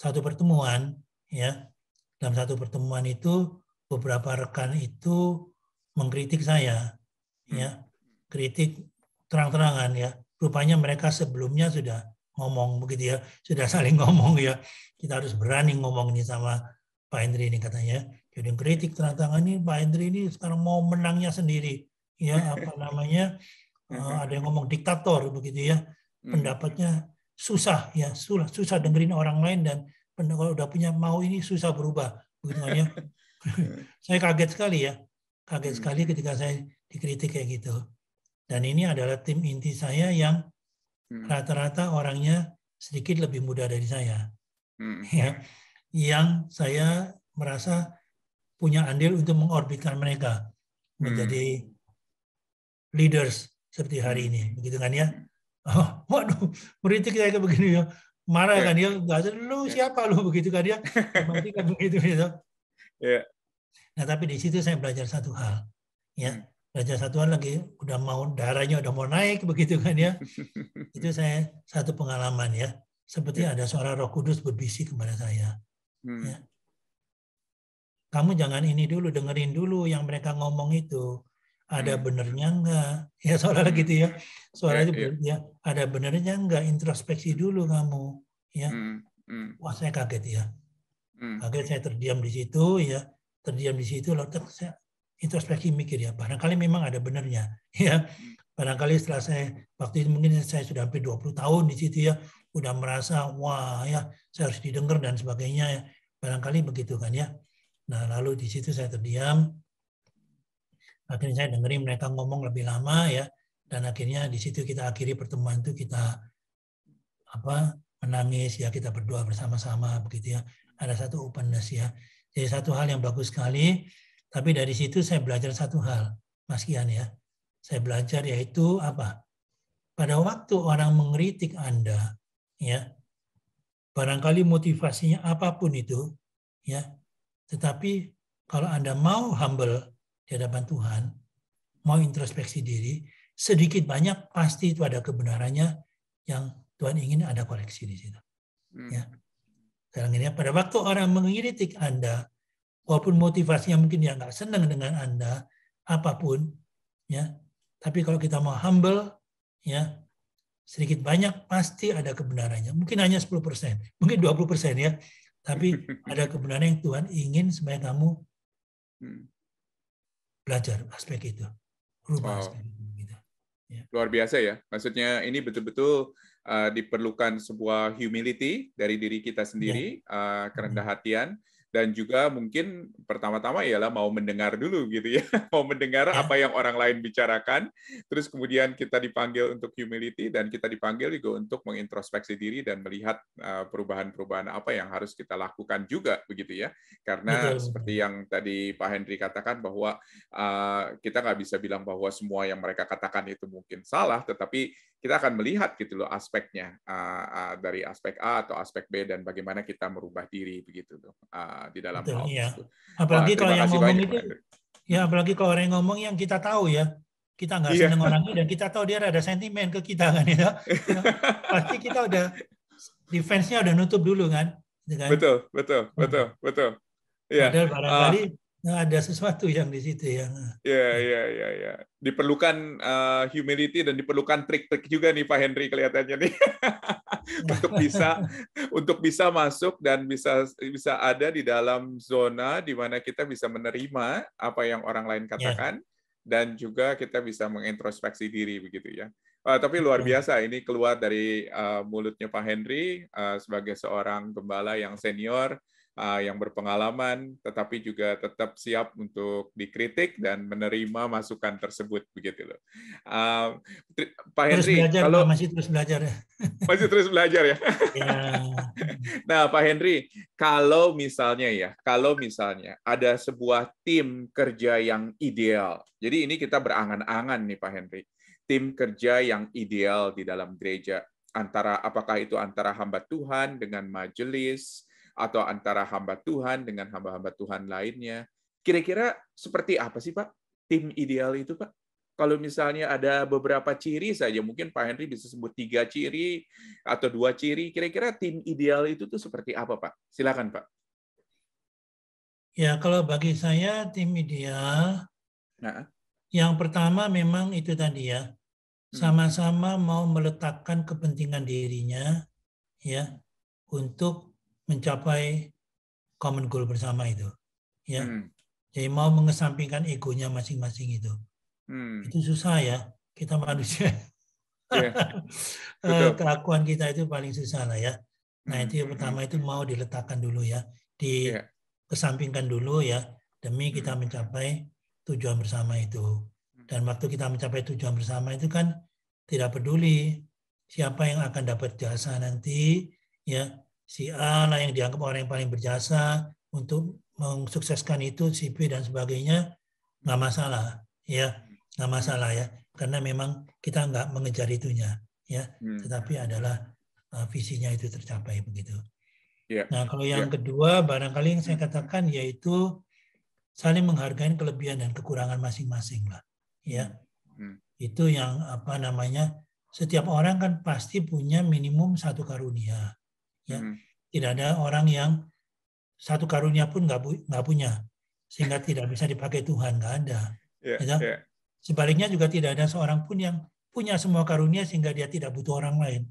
S2: satu pertemuan, ya, dalam satu pertemuan itu beberapa rekan itu mengkritik saya, ya, kritik terang-terangan ya. Rupanya mereka sebelumnya sudah ngomong begitu ya, sudah saling ngomong ya. Kita harus berani ngomong ini sama Pak Henry ini katanya. Jadi kritik terang-terangan ini Pak Henry ini sekarang mau menangnya sendiri, ya apa namanya, ada yang ngomong diktator begitu ya, pendapatnya susah ya, susah dengerin orang lain dan kalau udah punya mau ini susah berubah begitu kan ya. Saya kaget sekali ya, kaget sekali ketika saya dikritik kayak gitu. Dan ini adalah tim inti saya yang rata-rata orangnya sedikit lebih muda dari saya, ya, yang saya merasa punya andil untuk mengorbitkan mereka menjadi leaders seperti hari ini, begitu kan ya. Oh, waduh, kritik kayak begini ya, marah kan ya, nggak lu siapa lu begitu kan ya, berarti kan begitu gitu. Nah, tapi di situ saya belajar satu hal, ya, belajar satu hal lagi, udah mau darahnya udah mau naik begitu kan ya. Itu saya satu pengalaman ya, seperti ada suara Roh Kudus berbisik kepada saya, ya. Kamu jangan ini dulu, dengerin dulu yang mereka ngomong itu. Ada benernya enggak? Ya soalnya gitu ya. Suara itu ya, ada benernya enggak? Introspeksi dulu kamu, ya. Wah, saya kaget ya. Kaget, saya terdiam di situ ya. Terdiam di situ lalu saya introspeksi mikir ya, barangkali memang ada benernya, ya. Barangkali setelah saya waktu itu mungkin saya sudah hampir 20 tahun di situ ya, udah merasa wah ya, saya harus didengar dan sebagainya ya. Barangkali begitu kan ya. Nah, lalu di situ saya terdiam. Akhirnya saya dengerin mereka ngomong lebih lama ya, dan akhirnya di situ kita akhiri pertemuan itu, kita menangis ya, kita berdoa bersama-sama begitu ya. Ada satu openness ya. Jadi satu hal yang bagus sekali. Tapi dari situ saya belajar satu hal, Mas Kian ya. Saya belajar yaitu apa? Pada waktu orang mengkritik Anda, ya, barangkali motivasinya apapun itu, ya. Tetapi kalau Anda mau humble di hadapan Tuhan, mau introspeksi diri, sedikit banyak pasti itu ada kebenarannya yang Tuhan ingin ada koreksi di situ. Ya. Sekarang ini pada waktu orang mengkritik Anda, walaupun motivasinya mungkin dia nggak senang dengan Anda, apapun, ya. Tapi kalau kita mau humble, ya, sedikit banyak pasti ada kebenarannya. Mungkin hanya 10%, mungkin 20% ya. Tapi ada kebenaran yang Tuhan ingin supaya kamu belajar aspek itu. Rubah aspek itu. Gitu.
S1: Ya. Luar biasa ya. Maksudnya ini betul-betul diperlukan sebuah humility dari diri kita sendiri, kerendahan hatian. dan juga mungkin pertama-tama ialah mau mendengar dulu gitu ya, mau mendengar apa yang orang lain bicarakan, terus kemudian kita dipanggil untuk humility dan kita dipanggil juga untuk mengintrospeksi diri dan melihat perubahan-perubahan apa yang harus kita lakukan juga begitu ya, karena
S2: Betul.
S1: seperti yang tadi Pak Henry katakan bahwa kita nggak bisa bilang bahwa semua yang mereka katakan itu mungkin salah, tetapi kita akan melihat gitu loh aspeknya dari aspek A atau aspek B dan bagaimana kita merubah diri begitu loh di dalam
S2: Betul,
S1: hal
S2: iya.
S1: tersebut. Wah,
S2: Apalagi kalau
S1: terima
S2: yang
S1: kasih
S2: ngomong
S1: banyak
S2: itu,
S1: Pak Andrew.
S2: ya apalagi kalau orang yang ngomong yang kita tahu ya, kita nggak
S1: Iya.
S2: seneng orangnya dan kita tahu dia ada sentimen ke kita kan itu, ya, pasti kita udah defense-nya udah nutup dulu kan, gitu kan.
S1: Betul. Iya.
S2: Padahal barangkali ada sesuatu yang di situ yang.
S1: Ya. Diperlukan humility dan diperlukan trik-trik juga nih Pak Henry kelihatannya nih untuk bisa masuk dan bisa ada di dalam zona di mana kita bisa menerima apa yang orang lain katakan dan juga kita bisa mengintrospeksi diri begitu ya. Tapi luar biasa ini keluar dari mulutnya Pak Henry sebagai seorang gembala yang senior, yang berpengalaman, tetapi juga tetap siap untuk dikritik dan menerima masukan tersebut begitu loh. Pak Henry,
S2: belajar,
S1: kalau
S2: masih terus belajar ya.
S1: Masih terus belajar ya.
S2: Ya.
S1: Nah, Pak Henry, kalau misalnya ada sebuah tim kerja yang ideal. Jadi ini kita berangan-angan nih Pak Henry. Tim kerja yang ideal di dalam gereja apakah itu antara hamba Tuhan dengan majelis atau antara hamba Tuhan dengan hamba-hamba Tuhan lainnya. Kira-kira seperti apa sih Pak tim ideal itu Pak? Kalau misalnya ada beberapa ciri saja, mungkin Pak Henry bisa sebut 3 ciri atau 2 ciri, kira-kira tim ideal itu tuh seperti apa Pak? Silakan Pak.
S2: Ya, kalau bagi saya tim ideal, yang pertama memang itu tadi ya, sama-sama mau meletakkan kepentingan dirinya ya untuk mencapai common goal bersama itu, ya. Jadi mau mengesampingkan egonya masing-masing itu. Itu susah ya, kita manusia. Kelakuan kita itu paling susah lah ya. Nah itu yang pertama itu mau diletakkan dulu ya, dikesampingkan dulu ya, demi kita mencapai tujuan bersama itu. Dan waktu kita mencapai tujuan bersama itu kan tidak peduli siapa yang akan dapat jasa nanti, ya si A lah yang dianggap orang yang paling berjasa untuk mensukseskan itu, si B dan sebagainya, nggak masalah, ya nggak masalah ya, karena memang kita nggak mengejar itunya, ya, tetapi adalah visinya itu tercapai begitu. Nah kalau yang kedua barangkali yang saya katakan yaitu saling menghargai kelebihan dan kekurangan masing-masing lah, ya. Itu yang apa namanya, setiap orang kan pasti punya minimum satu karunia, ya. Tidak ada orang yang satu karunia pun nggak punya sehingga tidak bisa dipakai Tuhan, nggak ada. Sebaliknya juga tidak ada seorang pun yang punya semua karunia sehingga dia tidak butuh orang lain,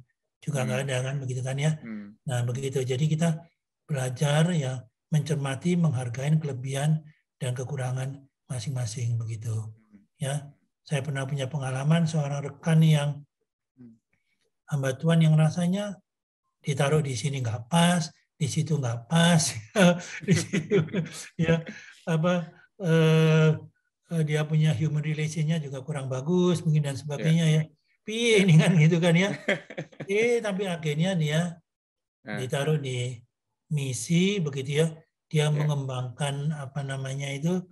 S2: juga nggak ada kan, begitu kan ya. Nah begitu, jadi kita belajar ya mencermati, menghargai kelebihan dan kekurangan masing-masing begitu, ya. Saya pernah punya pengalaman seorang rekan yang hamba Tuhan yang rasanya ditaruh di sini nggak pas, di situ nggak pas, di situ ya apa dia punya human relation-nya juga kurang bagus mungkin dan sebagainya ya. Ini kan gitu kan ya. Tapi akhirnya dia ditaruh di misi begitu ya. Dia mengembangkan apa namanya itu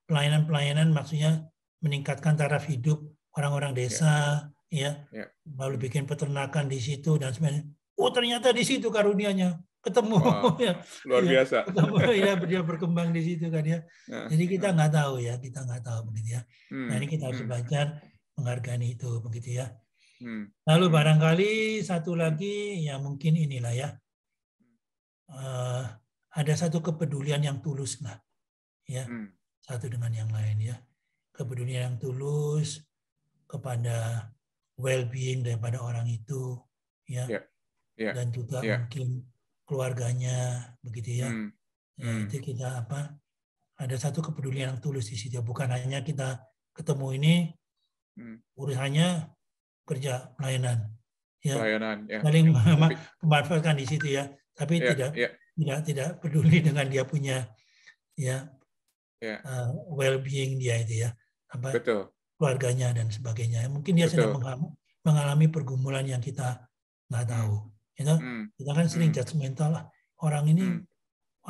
S2: pelayanan-pelayanan, maksudnya meningkatkan taraf hidup orang-orang desa, ya, lalu bikin peternakan di situ dan sebagainya. Ternyata di situ karunianya ketemu, ya,
S1: luar biasa.
S2: ketemu ya, dia berkembang di situ kan ya. Jadi kita nggak tahu ya, begitu ya. Nah ini kita harus belajar menghargai itu begitu ya. Lalu barangkali satu lagi ya mungkin inilah ya, ada satu kepedulian yang tulus lah, ya. Satu dengan yang lain ya, kepedulian yang tulus kepada well-being daripada orang itu ya, dan juga mungkin keluarganya begitu ya. Itu kita apa, ada satu kepedulian yang tulus di situ, bukan hanya kita ketemu ini urusannya kerja pelayanan ya, saling memanfaatkan di situ ya, tapi tidak tidak peduli dengan dia punya ya
S1: Ya,
S2: well-being dia itu ya, apa
S1: betul,
S2: keluarganya dan sebagainya. Mungkin dia sedang
S1: betul.
S2: mengalami pergumulan yang kita nggak
S1: Hmm,
S2: tahu. You know?
S1: hmm,
S2: Kita kan sering
S1: hmm,
S2: judgmental lah. Orang ini,
S1: hmm,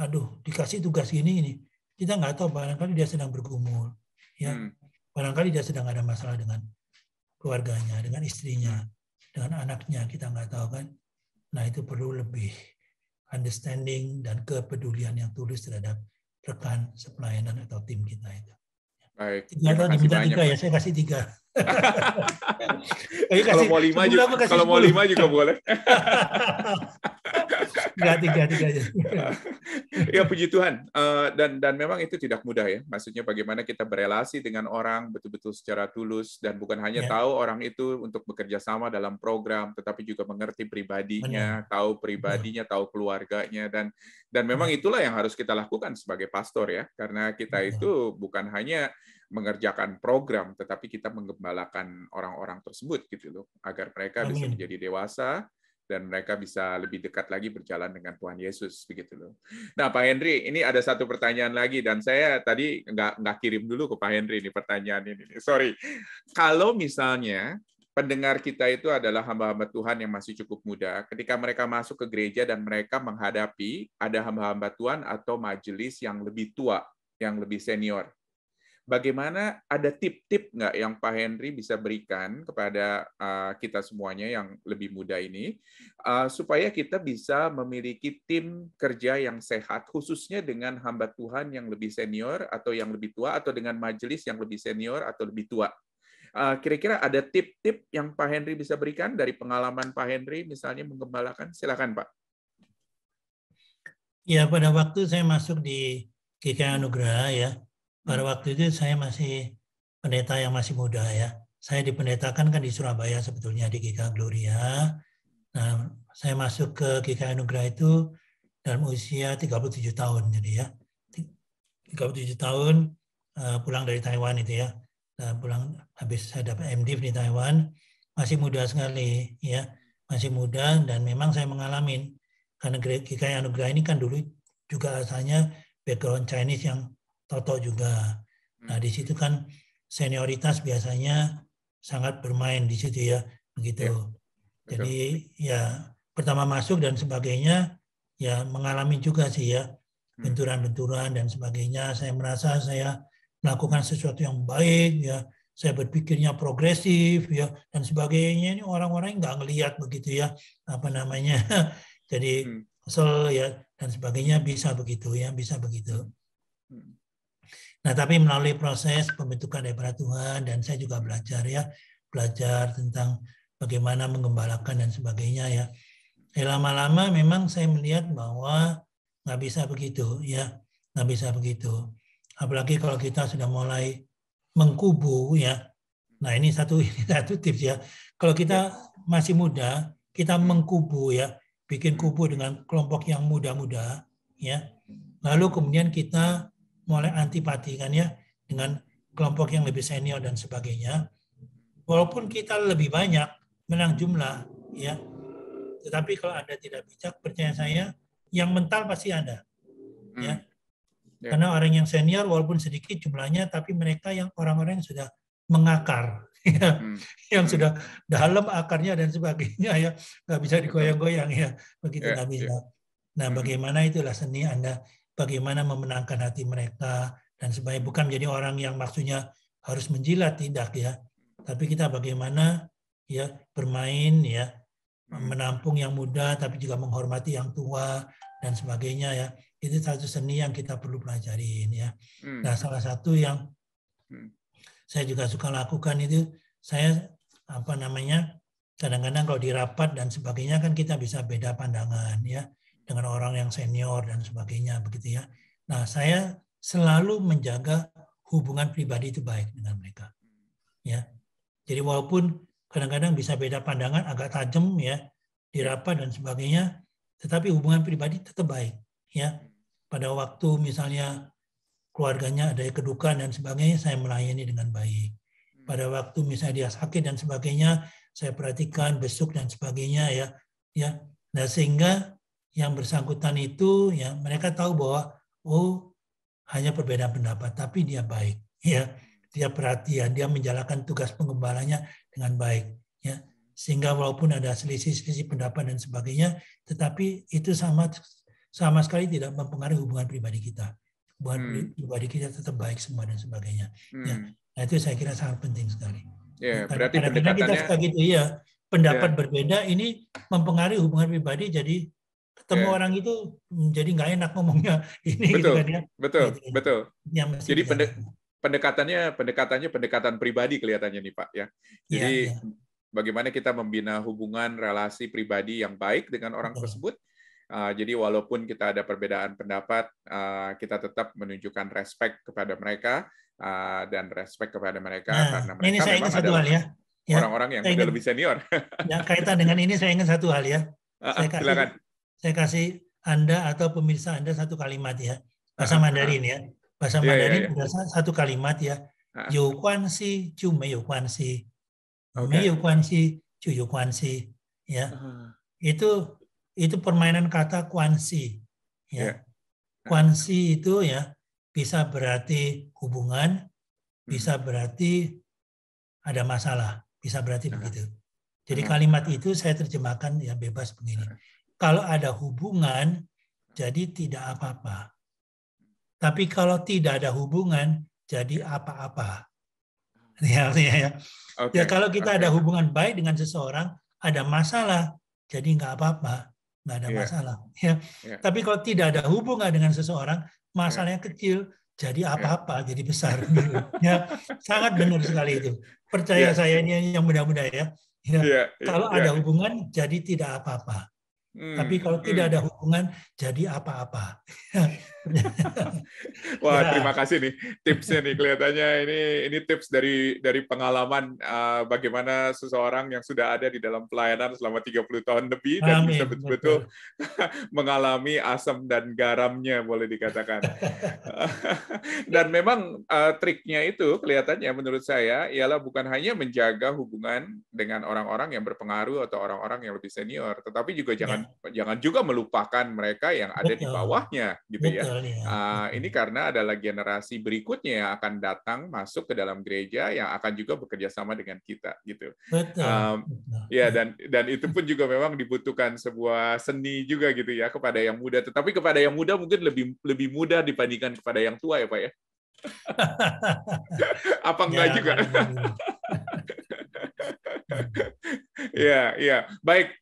S2: aduh, dikasih tugas ini. Kita nggak tahu, barangkali dia sedang bergumul. Ya,
S1: hmm,
S2: barangkali dia sedang ada masalah dengan keluarganya, dengan istrinya,
S1: hmm.
S2: dengan anaknya. Kita nggak tahu kan. Nah, itu perlu lebih understanding dan kepedulian yang tulus terhadap rekan sepelayanan atau tim kita itu.
S1: Baik,
S2: Tiga
S1: terima
S2: atau
S1: kasih
S2: diminta
S1: banyak,
S2: 3 ya,
S1: Pak.
S2: saya kasih 3. Ayo
S1: Kalau
S2: kasih
S1: mau 5
S2: 10
S1: juga,
S2: apa kasih
S1: kalau mau
S2: 10?
S1: 5 juga boleh.
S2: Enggak, 3 aja.
S1: Ya puji Tuhan, dan memang itu tidak mudah ya. Maksudnya bagaimana kita berelasi dengan orang betul-betul secara tulus dan bukan hanya
S2: Ya,
S1: tahu orang itu untuk bekerja sama dalam program, tetapi juga mengerti pribadinya,
S2: benar.
S1: tahu
S2: Betul.
S1: pribadinya, tahu keluarganya, dan memang
S2: Ya,
S1: itulah yang harus kita lakukan sebagai pastor ya, karena kita
S2: betul.
S1: itu bukan hanya mengerjakan program, tetapi kita menggembalakan orang-orang tersebut gitu loh, agar mereka bisa
S2: Amin.
S1: menjadi dewasa dan mereka bisa lebih dekat lagi berjalan dengan Tuhan Yesus begitu loh. Nah, Pak Henry, ini ada satu pertanyaan lagi dan saya tadi nggak kirim dulu ke Pak Henry ini pertanyaan ini. Sorry. Kalau misalnya pendengar kita itu adalah hamba-hamba Tuhan yang masih cukup muda, ketika mereka masuk ke gereja dan mereka menghadapi ada hamba-hamba Tuhan atau majelis yang lebih tua, yang lebih senior. Bagaimana, ada tip-tip nggak yang Pak Henry bisa berikan kepada kita semuanya yang lebih muda ini, supaya kita bisa memiliki tim kerja yang sehat, khususnya dengan hamba Tuhan yang lebih senior atau yang lebih tua, atau dengan majelis yang lebih senior atau lebih tua. Kira-kira ada tip-tip yang Pak Henry bisa berikan dari pengalaman Pak Henry, misalnya menggembalakan? Silakan, Pak.
S2: Ya, pada waktu saya masuk di GKI Anugerah ya, pada
S1: Hmm.
S2: waktu itu saya masih pendeta yang masih muda ya. Saya dipendetakan kan di Surabaya sebetulnya di GKI Gloria. Nah, saya masuk ke GKI Anugerah itu dalam usia 37 tahun jadi ya. 37 tahun pulang dari Taiwan itu ya. Pulang habis saya dapat MDiv di Taiwan, masih muda sekali ya. Masih muda dan memang saya mengalami karena GKI Anugerah ini kan dulu juga asalnya background Chinese yang Toto juga. Nah, di situ kan senioritas biasanya sangat bermain di situ ya, begitu.
S1: Ya, betul.
S2: Jadi ya pertama masuk dan sebagainya ya mengalami juga sih ya benturan-benturan dan sebagainya. Saya merasa saya melakukan sesuatu yang baik ya. Saya berpikirnya progresif ya dan sebagainya. Ini orang-orang nggak ngelihat begitu ya apa namanya. Jadi kesel ya dan sebagainya bisa begitu ya, bisa begitu. Nah, tapi melalui proses pembentukan daripada Tuhan dan saya juga belajar ya, belajar tentang bagaimana menggembalakan dan sebagainya ya. Lama-lama memang saya melihat bahwa nggak bisa begitu ya, nggak bisa begitu. Apalagi kalau kita sudah mulai mengkubu ya. Nah, ini satu tips ya. Kalau kita masih muda, kita mengkubu ya, bikin kubu dengan kelompok yang muda-muda ya. Lalu kemudian kita mulai antipati kan ya dengan kelompok yang lebih senior dan sebagainya. Walaupun kita lebih banyak menang jumlah ya, tetapi kalau Anda tidak bijak, percaya saya, yang mental pasti ada. Ya. Karena orang yang senior walaupun sedikit jumlahnya, tapi mereka yang orang-orang yang sudah mengakar, ya, yang sudah dalam akarnya dan sebagainya ya, nggak bisa digoyang-goyang ya, begitu nggak bisa. Nah, bagaimana itulah seni Anda, bagaimana memenangkan hati mereka dan sebagainya. Bukan menjadi orang yang maksudnya harus menjilat, tidak ya, tapi kita bagaimana ya bermain ya, menampung yang muda tapi juga menghormati yang tua dan sebagainya ya. Itu satu seni yang kita perlu pelajarin ya. Nah, salah satu yang saya juga suka lakukan itu, saya apa namanya, kadang-kadang kalau di rapat dan sebagainya kan kita bisa beda pandangan ya dengan orang yang senior dan sebagainya begitu ya. Nah, saya selalu menjaga hubungan pribadi itu baik dengan mereka. Ya. Jadi walaupun kadang-kadang bisa beda pandangan agak tajam ya di rapat dan sebagainya, tetapi hubungan pribadi tetap baik ya. Pada waktu misalnya keluarganya ada kedukaan dan sebagainya, saya melayani dengan baik. Pada waktu misalnya dia sakit dan sebagainya, saya perhatikan besuk dan sebagainya ya. Ya. Nah, sehingga yang bersangkutan itu ya mereka tahu bahwa hanya perbedaan pendapat, tapi dia baik, ya, dia perhatian, dia menjalankan tugas pengembalanya dengan baik, ya, sehingga walaupun ada selisih-selisih pendapat dan sebagainya, tetapi itu sama sekali tidak mempengaruhi hubungan pribadi kita. Hubungan pribadi kita tetap baik semua dan sebagainya. Ya, nah itu saya kira sangat penting sekali.
S1: Ya,
S2: Karena
S1: berarti
S2: kadang-kadang kita suka gitu, ya, pendapat berbeda ini mempengaruhi hubungan pribadi, jadi ketemu orang itu jadi nggak enak ngomongnya ini.
S1: Betul,
S2: gitu kan, ya.
S1: betul. Jadi
S2: pendekatannya
S1: pendekatan pribadi kelihatannya nih Pak ya. Jadi bagaimana kita membina hubungan relasi pribadi yang baik dengan orang tersebut. Jadi walaupun kita ada perbedaan pendapat, kita tetap menunjukkan respect kepada mereka dan respect kepada mereka karena mereka memang adalah orang-orang yang sudah lebih senior.
S2: Ya, kaitan dengan ini saya ingat satu hal ya. Saya kasih Anda atau pemirsa Anda satu kalimat ya. Bahasa Mandarin ya. Bahasa Mandarin ada satu kalimat ya. 有关系就没有关系，没有关系就有关系。Ya. Itu permainan kata kuansi. Ya. Kuansi itu ya bisa berarti hubungan, bisa berarti ada masalah, bisa berarti begitu. Jadi kalimat itu saya terjemahkan ya bebas begini. Kalau ada hubungan, jadi tidak apa-apa. Tapi kalau tidak ada hubungan, jadi apa-apa. Ya, kalau kita ada hubungan baik dengan seseorang, ada masalah, jadi nggak apa-apa, nggak ada masalah. Ya. Tapi kalau tidak ada hubungan dengan seseorang, masalahnya kecil, jadi apa-apa, jadi besar. Ya, sangat benar sekali itu. Percaya saya ini yang muda-muda ya. Kalau ada hubungan, jadi tidak apa-apa. Tapi kalau tidak ada hubungan, jadi apa-apa.
S1: Wah, terima kasih nih tipsnya nih, kelihatannya ini tips dari pengalaman bagaimana seseorang yang sudah ada di dalam pelayanan selama 30 tahun lebih dan bisa betul-betul mengalami asam dan garamnya, boleh dikatakan. Dan memang triknya itu kelihatannya menurut saya ialah bukan hanya menjaga hubungan dengan orang-orang yang berpengaruh atau orang-orang yang lebih senior, tetapi juga jangan juga melupakan mereka yang ada di bawahnya, gitu ya. Ini karena adalah generasi berikutnya yang akan datang masuk ke dalam gereja yang akan juga bekerja sama dengan kita, gitu. Ya, dan itu pun juga memang dibutuhkan sebuah seni juga, gitu ya, kepada yang muda. Tetapi kepada yang muda mungkin lebih mudah dibandingkan kepada yang tua ya Pak ya. Apa enggak juga? Ya, baik.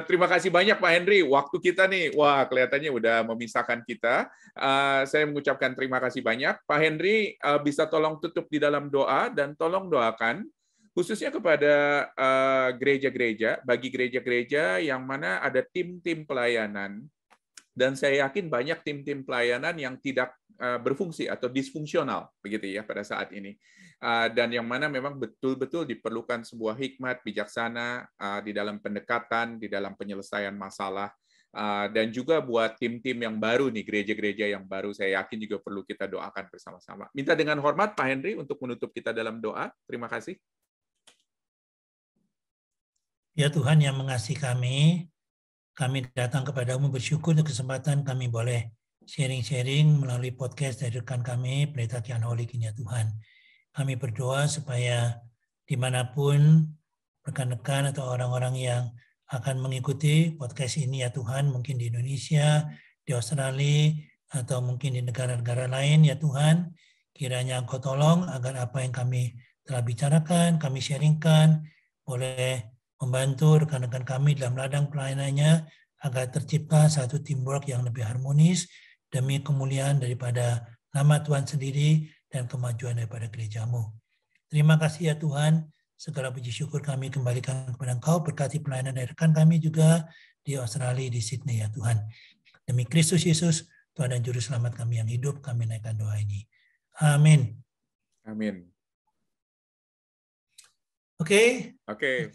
S1: Terima kasih banyak Pak Henry. Waktu kita nih, wah kelihatannya udah memisahkan kita. Saya mengucapkan terima kasih banyak. Pak Henry bisa tolong tutup di dalam doa dan tolong doakan khususnya kepada gereja-gereja, bagi gereja-gereja yang mana ada tim-tim pelayanan. Dan saya yakin banyak tim-tim pelayanan yang tidak berfungsi atau disfungsional begitu ya pada saat ini. Dan yang mana memang betul-betul diperlukan sebuah hikmat bijaksana di dalam pendekatan, di dalam penyelesaian masalah. Dan juga buat tim-tim yang baru nih, gereja-gereja yang baru, saya yakin juga perlu kita doakan bersama-sama. Minta dengan hormat Pak Henry untuk menutup kita dalam doa. Terima kasih.
S2: Ya Tuhan yang mengasihi kami datang kepadamu bersyukur untuk kesempatan kami boleh sharing-sharing melalui podcast dari rekan kami, Pendeta Kian Holik ini ya Tuhan. Kami berdoa supaya dimanapun rekan-rekan atau orang-orang yang akan mengikuti podcast ini ya Tuhan, mungkin di Indonesia, di Australia, atau mungkin di negara-negara lain ya Tuhan, kiranya Engkau tolong agar apa yang kami telah bicarakan, kami sharingkan, boleh membantu rekan-rekan kami dalam ladang pelayanannya agar tercipta satu teamwork yang lebih harmonis demi kemuliaan daripada nama Tuhan sendiri dan kemajuan daripada gerejamu. Terima kasih ya Tuhan, segala puji syukur kami kembalikan kepada Engkau, berkati pelayanan dari rekan kami juga di Australia, di Sydney ya Tuhan. Demi Kristus Yesus, Tuhan dan Juru Selamat kami yang hidup, kami naikkan doa ini. Amin.
S1: Amin.
S2: Oke.
S1: Oke.